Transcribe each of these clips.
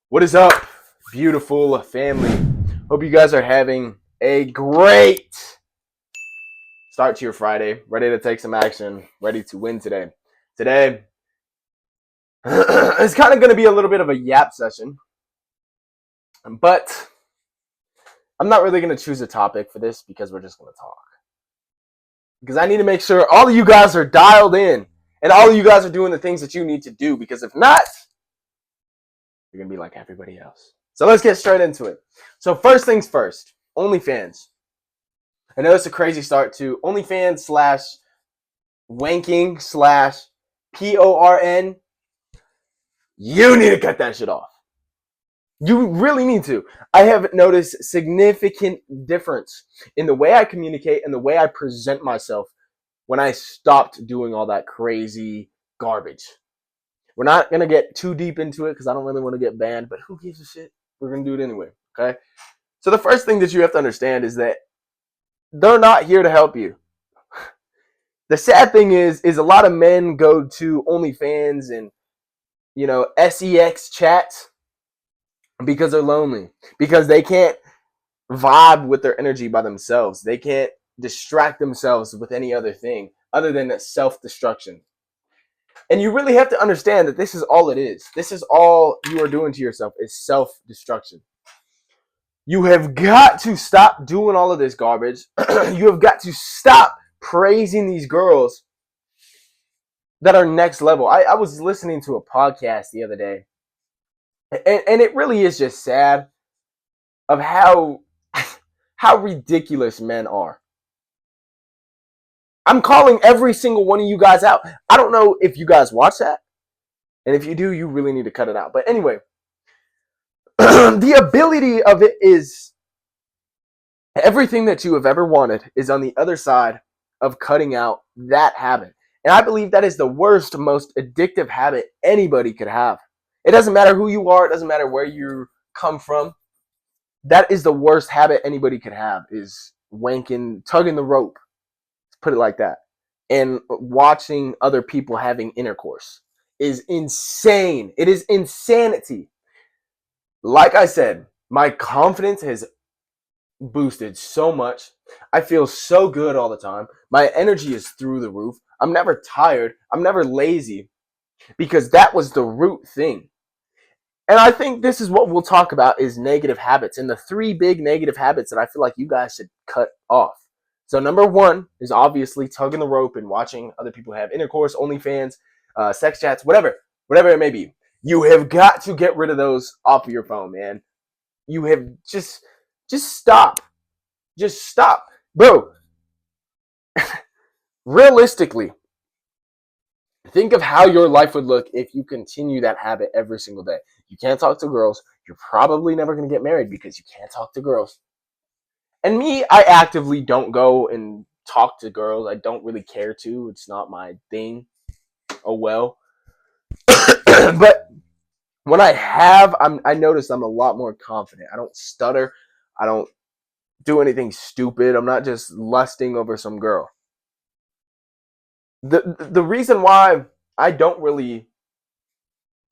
What is up, beautiful family? Hope you guys are having a great start to your Friday. Ready to take some action, ready to win today. Today, it's kind of going to be a little bit of a yap session, but I'm not really going to choose a topic for this because we're just going to talk. Because I need to make sure all of you guys are dialed in and all of you guys are doing the things that you need to do. Because if not, you're going to be like everybody else. So let's get straight into it. So, first things first, OnlyFans. I know it's a crazy start to OnlyFans slash wanking slash PORN. You need to cut that shit off. You really need to. I have noticed significant difference in the way I communicate and the way I present myself when I stopped doing all that crazy garbage. We're not going to get too deep into it because I don't really want to get banned, but who gives a shit? We're going to do it anyway, okay? So the first thing that you have to understand is that they're not here to help you. The sad thing is a lot of men go to OnlyFans and, SEX chats because they're lonely, because they can't vibe with their energy by themselves. They can't distract themselves with any other thing other than self-destruction. And you really have to understand that this is all it is. This is all you are doing to yourself is self-destruction. You have got to stop doing all of this garbage. You have got to stop praising these girls that are next level. I was listening to a podcast the other day, and it really is just sad of how ridiculous men are. I'm calling every single one of you guys out. I don't know if you guys watch that, and if you do, you really need to cut it out. But anyway, the ability of it is everything that you have ever wanted is on the other side of cutting out that habit. And I believe that is the worst, most addictive habit anybody could have. It doesn't matter who you are. It doesn't matter where you come from. That is the worst habit anybody could have is wanking, tugging the rope. Let's put it like that. And watching other people having intercourse is insane. It is insanity. Like I said, my confidence has boosted so much. I feel so good all the time. My energy is through the roof. I'm never tired. I'm never lazy because that was the root thing. And I think this is what we'll talk about is negative habits and the three big negative habits that I feel like you guys should cut off. So number one is obviously tugging the rope and watching other people have intercourse, OnlyFans, sex chats, whatever it may be. You have got to get rid of those off of your phone, man. You have just stop. Just stop. Bro, realistically, think of how your life would look if you continue that habit every single day. You can't talk to girls. You're probably never going to get married because you can't talk to girls. And me, I actively don't go and talk to girls. I don't really care to. It's not my thing. Oh, well. But when I have, I notice I'm a lot more confident. I don't stutter. I don't do anything stupid. I'm not just lusting over some girl. The reason why I don't really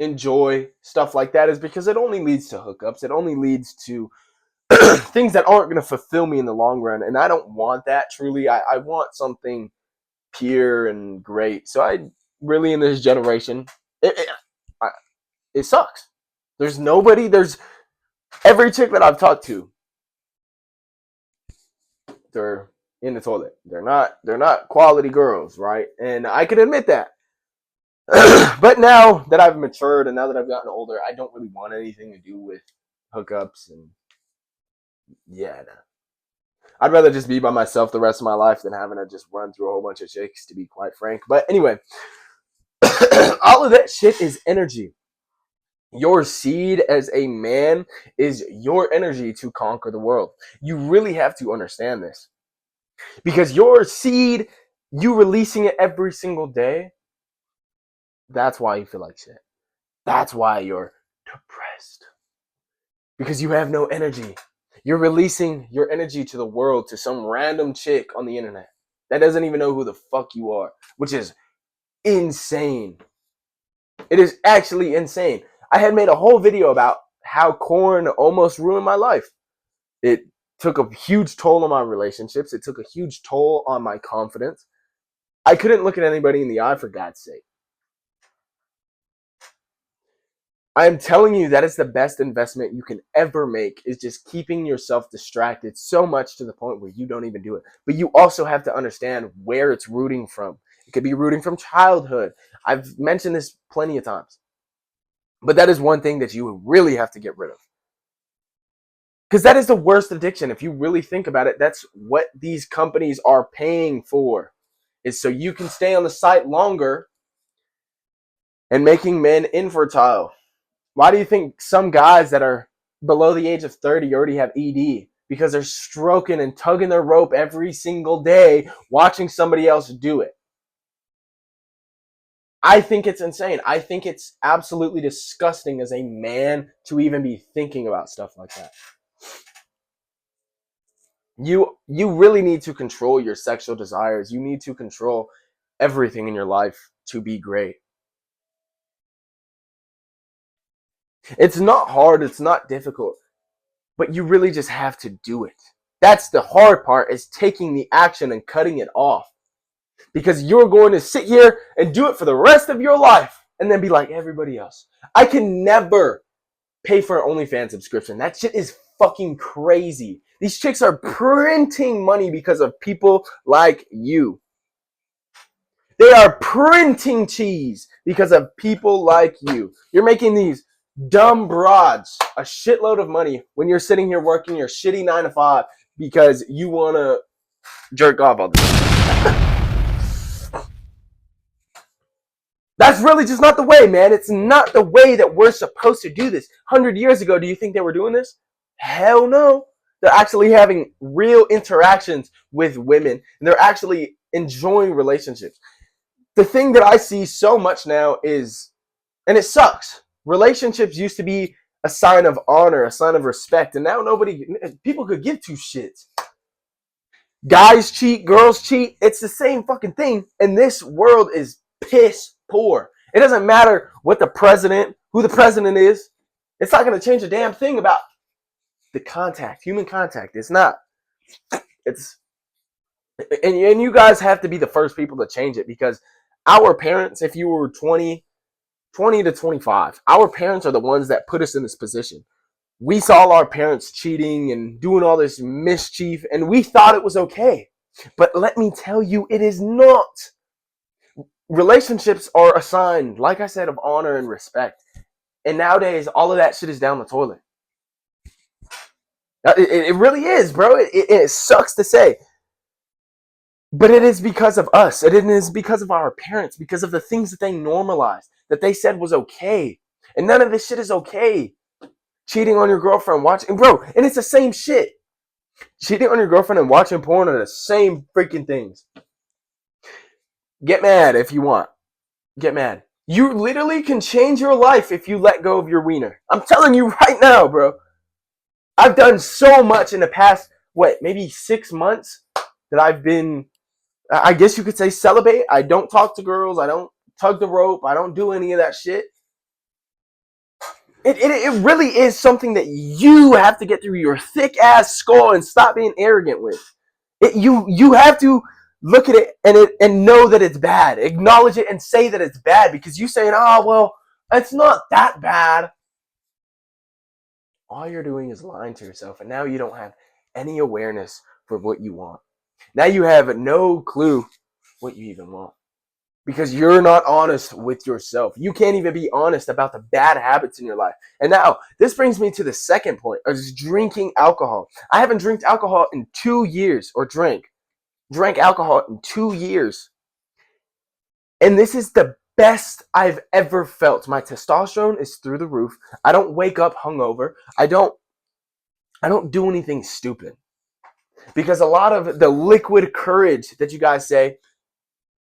enjoy stuff like that is because it only leads to hookups. It only leads to things that aren't going to fulfill me in the long run. And I don't want that truly. I want something pure and great. So I really, in this generation, it sucks. There's every chick that I've talked to, they're in the toilet. They're not quality girls, right? And I can admit that. But now that I've matured and now that I've gotten older, I don't really want anything to do with hookups and yeah, nah. I'd rather just be by myself the rest of my life than having to just run through a whole bunch of chicks, to be quite frank. But anyway, all of that shit is energy. Your seed as a man is your energy to conquer the world. You really have to understand this. Because your seed, you releasing it every single day, that's why you feel like shit. That's why you're depressed. Because you have no energy. You're releasing your energy to the world, to some random chick on the internet that doesn't even know who the fuck you are, which is insane. It is actually insane. I had made a whole video about how corn almost ruined my life. It took a huge toll on my relationships. It took a huge toll on my confidence. I couldn't look at anybody in the eye, for God's sake. I am telling you that is the best investment you can ever make, is just keeping yourself distracted so much to the point where you don't even do it. But you also have to understand where it's rooting from. It could be rooting from childhood. I've mentioned this plenty of times. But that is one thing that you really have to get rid of. Because that is the worst addiction. If you really think about it, that's what these companies are paying for, is so you can stay on the site longer and making men infertile. Why do you think some guys that are below the age of 30 already have ED? Because they're stroking and tugging their rope every single day, watching somebody else do it. I think it's insane. I think it's absolutely disgusting as a man to even be thinking about stuff like that. You really need to control your sexual desires. You need to control everything in your life to be great. It's not hard, it's not difficult, but you really just have to do it. That's the hard part, is taking the action and cutting it off. Because you're going to sit here and do it for the rest of your life and then be like everybody else. I can never pay for an OnlyFans subscription. That shit is fucking crazy. These chicks are printing money because of people like you. They are printing cheese because of people like you. You're making these dumb broads a shitload of money when you're sitting here working your shitty 9 to 5 because you want to jerk off all the time. That's really just not the way, man. It's not the way that we're supposed to do this. 100 years ago, do you think they were doing this? Hell no. They're actually having real interactions with women, and they're actually enjoying relationships. The thing that I see so much now is, and it sucks, relationships used to be a sign of honor, a sign of respect, and now people could give two shits. Guys cheat, girls cheat, it's the same fucking thing, and this world is piss poor. It doesn't matter who the president is. It's not going to change a damn thing about the contact, human contact. It's not. And you guys have to be the first people to change it, because our parents, if you were 20 to 25, our parents are the ones that put us in this position. We saw our parents cheating and doing all this mischief, and we thought it was okay. But let me tell you, it is not. Relationships are a sign, like I said, of honor and respect. And nowadays, all of that shit is down the toilet. It really is, bro. It sucks to say. But it is because of us. It is because of our parents, because of the things that they normalized, that they said was okay. And none of this shit is okay. Cheating on your girlfriend, and it's the same shit. Cheating on your girlfriend and watching porn are the same freaking things. Get mad if you want. Get mad. You literally can change your life if you let go of your wiener. I'm telling you right now, bro. I've done so much in the past, maybe 6 months that I've been, I guess you could say, celibate. I don't talk to girls. I don't tug the rope. I don't do any of that shit. It really is something that you have to get through your thick ass skull and stop being arrogant with. You have to look at it and know that it's bad. Acknowledge it and say that it's bad, because you saying, "Oh, well, it's not that bad." All you're doing is lying to yourself, and now you don't have any awareness for what you want. Now you have no clue what you even want, because you're not honest with yourself. You can't even be honest about the bad habits in your life. And now this brings me to the second point, is drinking alcohol. I haven't drank alcohol in 2 years, or drank alcohol in 2 years. And this is the best I've ever felt. My testosterone is through the roof. I don't wake up hungover. I don't do anything stupid. Because a lot of the liquid courage that you guys say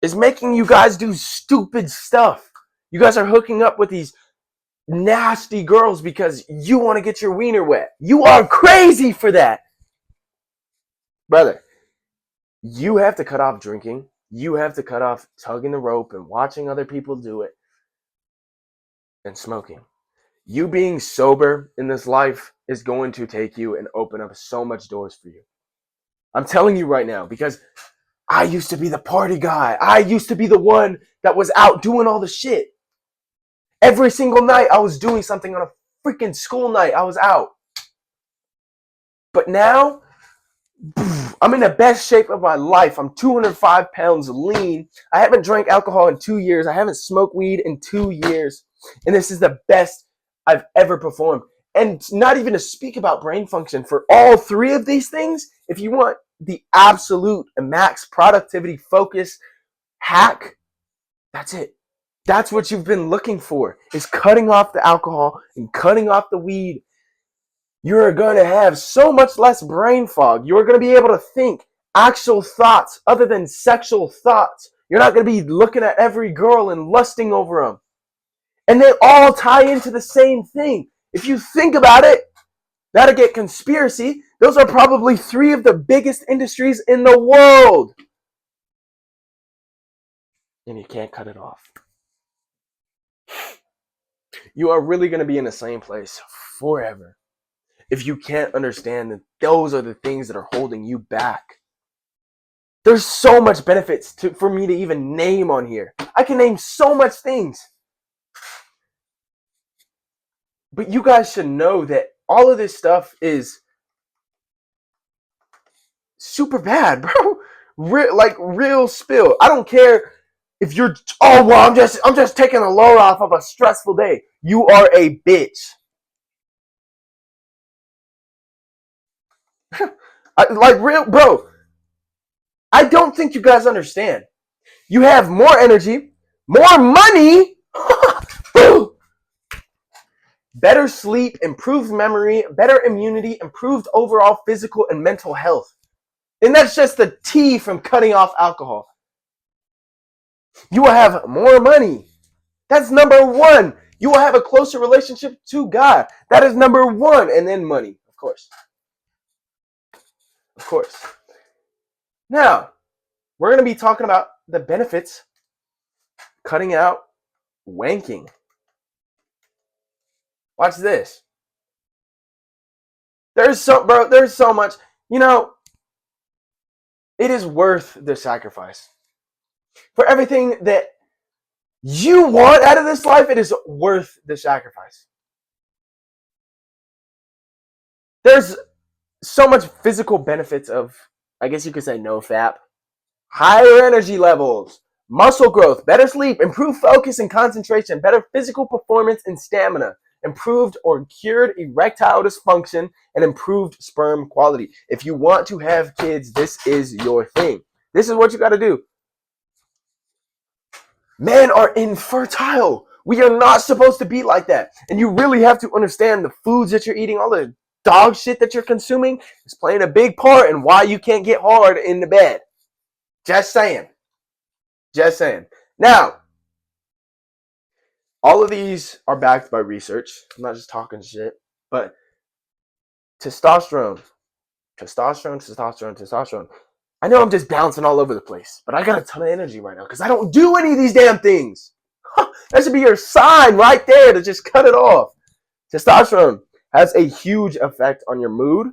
is making you guys do stupid stuff. You guys are hooking up with these nasty girls because you want to get your wiener wet. You are crazy for that. Brother, you have to cut off drinking. You have to cut off tugging the rope and watching other people do it, and smoking. You being sober in this life is going to take you and open up so much doors for you. I'm telling you right now, because I used to be the party guy. I used to be the one that was out doing all the shit. Every single night I was doing something on a freaking school night. I was out. But now, I'm in the best shape of my life. I'm 205 pounds lean. I haven't drank alcohol in 2 years. I haven't smoked weed in 2 years. And this is the best I've ever performed. And not even to speak about brain function. For all three of these things, if you want the absolute max productivity focus hack, that's it. That's what you've been looking for, is cutting off the alcohol and cutting off the weed. You're going to have so much less brain fog. You're going to be able to think actual thoughts other than sexual thoughts. You're not going to be looking at every girl and lusting over them. And they all tie into the same thing. If you think about it, now to get conspiracy, those are probably three of the biggest industries in the world. And you can't cut it off. You are really going to be in the same place forever if you can't understand that those are the things that are holding you back. There's so much benefits for me to even name on here. I can name so much things. But you guys should know that all of this stuff is super bad, bro. Real spill. I don't care if you're, oh, well, I'm just taking a load off of a stressful day. You are a bitch. Bro, I don't think you guys understand. You have more energy, more money, better sleep, improved memory, better immunity, improved overall physical and mental health. And that's just the T from cutting off alcohol. You will have more money. That's number one. You will have a closer relationship to God. That is number one. And then money, of course. Of course. Now, we're going to be talking about the benefits cutting out wanking. Watch this. There's so much. You know, it is worth the sacrifice. For everything that you want out of this life, it is worth the sacrifice. There's so much physical benefits of, I guess you could say, no fap. Higher energy levels, muscle growth, better sleep, improved focus and concentration, better physical performance and stamina, improved or cured erectile dysfunction, and improved sperm quality. If you want to have kids, this is your thing. This is what you got to do. Men are infertile. We are not supposed to be like that. And you really have to understand the foods that you're eating, all the dog shit that you're consuming is playing a big part in why you can't get hard in the bed. Just saying. Just saying. Now, all of these are backed by research. I'm not just talking shit. But testosterone. I know I'm just bouncing all over the place, but I got a ton of energy right now because I don't do any of these damn things. That should be your sign right there to just cut it off. Testosterone has a huge effect on your mood,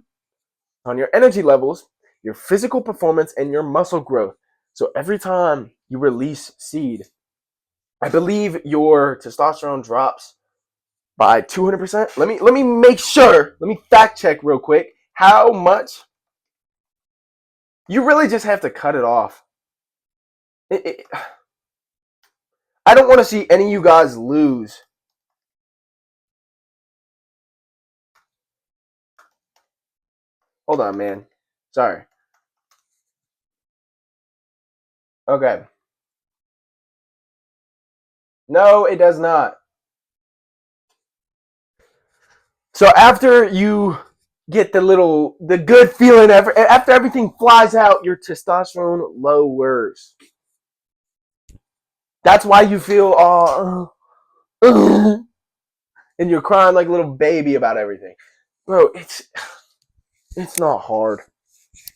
on your energy levels, your physical performance, and your muscle growth. So every time you release seed, I believe your testosterone drops by 200%. Let me make sure. Let me fact check real quick. How much? You really just have to cut it off. I don't want to see any of you guys lose. Hold on, man. Sorry. Okay. No, it does not. So after you get the good feeling, after everything flies out, your testosterone lowers. That's why you feel all, and you're crying like a little baby about everything. Bro, it's not hard.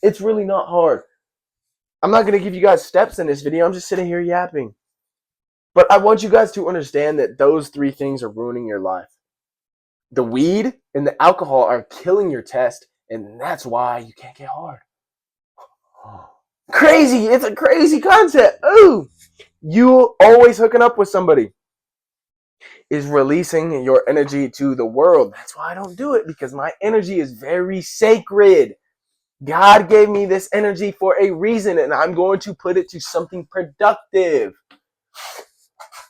It's really not hard. I'm not going to give you guys steps in this video. I'm just sitting here yapping. But I want you guys to understand that those three things are ruining your life. the weed and the alcohol are killing your test, and that's why you can't get hard. Crazy. It's a crazy concept. Ooh. You always hooking up with somebody is releasing your energy to the world. That's why I don't do it, because my energy is very sacred. God gave me this energy for a reason, and I'm going to put it to something productive.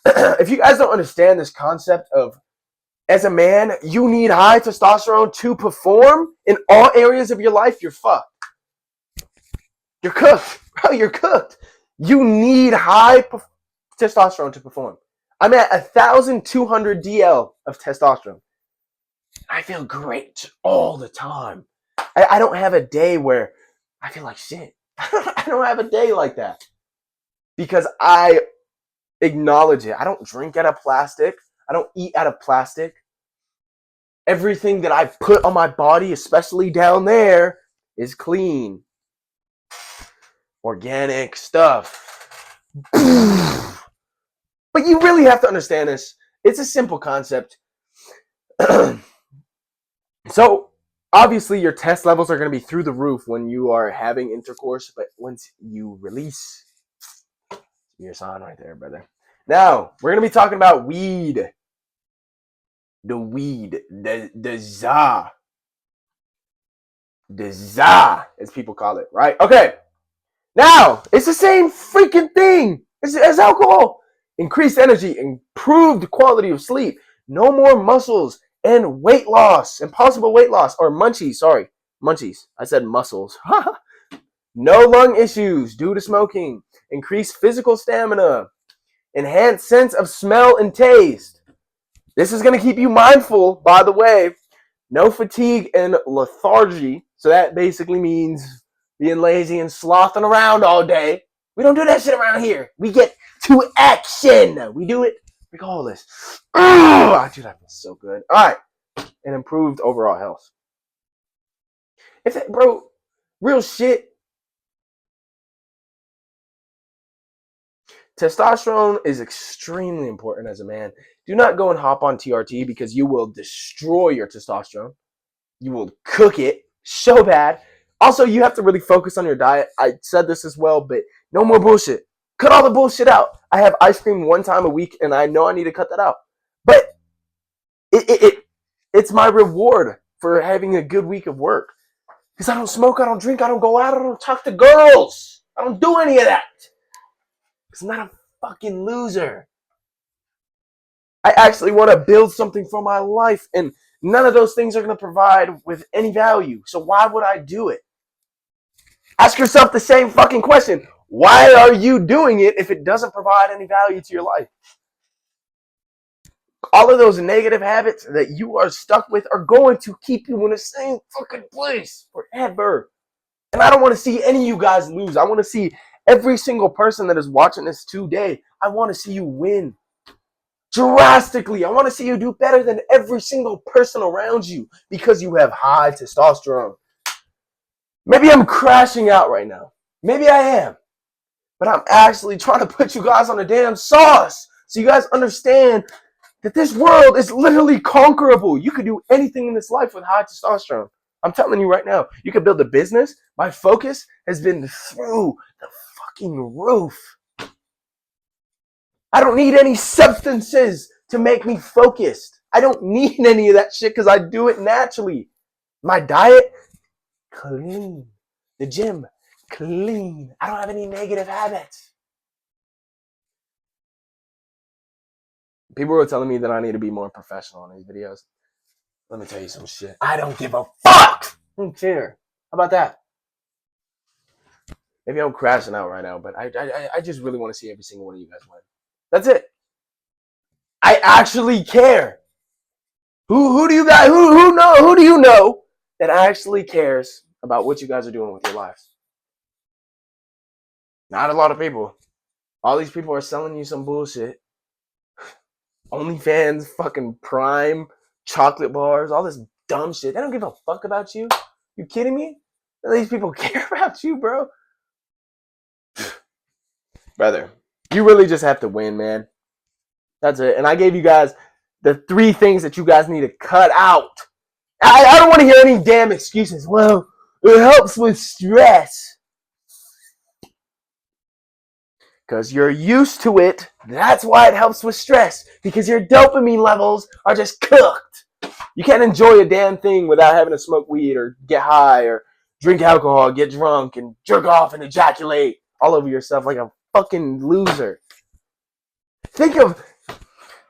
If you guys don't understand this concept of, as a man, you need high testosterone to perform in all areas of your life, you're fucked. You're cooked. Bro, you're cooked. You need high testosterone to perform. I'm at 1,200 DL of testosterone. I feel great all the time. I don't have a day where I feel like shit. I don't have a day like that. Because I acknowledge it. I don't drink out of plastic. I don't eat out of plastic. Everything that I put on my body, especially down there, is clean. Organic stuff. But you really have to understand this. It's a simple concept. So, obviously, your test levels are going to be through the roof when you are having intercourse. But once you release, your sign right there, brother. Now, we're going to be talking about weed. The weed. The za. The za, as people call it, right? Okay. Now, it's the same freaking thing as alcohol. Increased energy, improved quality of sleep, no more muscles, and weight loss, impossible weight loss, or munchies, sorry. Munchies. I said muscles. No lung issues due to smoking, increased physical stamina, enhanced sense of smell and taste. This is going to keep you mindful, by the way. No fatigue and lethargy. So that basically means being lazy and slothing around all day. We don't do that shit around here. We get to action. We do it regardless. Oh, dude, that feels so good. All right. And improved overall health. If that, bro, real shit. Testosterone is extremely important as a man. Do not go and hop on TRT because you will destroy your testosterone. You will cook it so bad. Also, you have to really focus on your diet. I said this as well, but no more bullshit. Cut all the bullshit out. I have ice cream one time a week, and I know I need to cut that out. But it's my reward for having a good week of work. Because I don't smoke, I don't drink, I don't go out, I don't talk to girls. I don't do any of that. Because I'm not a fucking loser. I actually want to build something for my life, and none of those things are going to provide with any value. So why would I do it? Ask yourself the same fucking question. Why are you doing it if it doesn't provide any value to your life? All of those negative habits that you are stuck with are going to keep you in the same fucking place forever. And I don't want to see any of you guys lose. I want to see every single person that is watching this today. I want to see you win. Drastically. I want to see you do better than every single person around you because you have high testosterone. Maybe I'm crashing out right now. Maybe I am. But I'm actually trying to put you guys on a damn sauce so you guys understand that this world is literally conquerable. You could do anything in this life with high testosterone. I'm telling you right now. You could build a business. My focus has been through the fucking roof. I don't need any substances to make me focused. I don't need any of that shit because I do it naturally. My diet, clean. The gym, clean. I don't have any negative habits. People were telling me that I need to be more professional in these videos. Let me tell you some shit. I don't give a fuck. I don't care. How about that? Maybe I'm crashing out right now, but I just really want to see every single one of you guys win. That's it. I actually care. Who do you guys who do you know that actually cares about what you guys are doing with your lives? Not a lot of people. All these people are selling you some bullshit. OnlyFans, fucking Prime, chocolate bars, all this dumb shit. They don't give a fuck about you. You kidding me? These people care about you, bro. Brother, you really just have to win, man. That's it. And I gave you guys the 3 things that you guys need to cut out. I don't want to hear any damn excuses. Well, it helps with stress. Because you're used to it. That's why it helps with stress. Because your dopamine levels are just cooked. You can't enjoy a damn thing without having to smoke weed or get high or drink alcohol, get drunk, and jerk off and ejaculate all over yourself like a fucking loser. Think of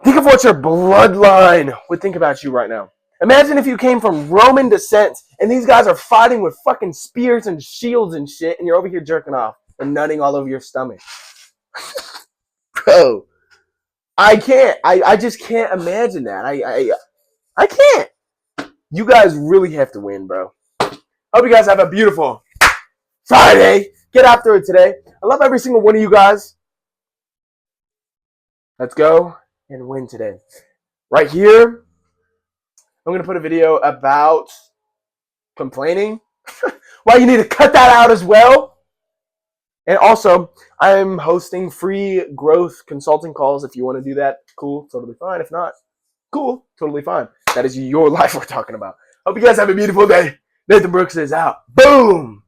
what your bloodline would think about you right now. Imagine if you came from Roman descent and these guys are fighting with fucking spears and shields and shit, and you're over here jerking off and nutting all over your stomach. Bro, I can't. I just can't imagine that. I can't. You guys really have to win, bro. Hope you guys have a beautiful Friday. Get after it today. I love every single one of you guys. Let's go and win today. Right here, I'm going to put a video about complaining. Why you need to cut that out as well. And also, I'm hosting free growth consulting calls. If you want to do that, cool, totally fine. If not, cool, totally fine. That is your life we're talking about. Hope you guys have a beautiful day. Nathan Brooks is out. Boom!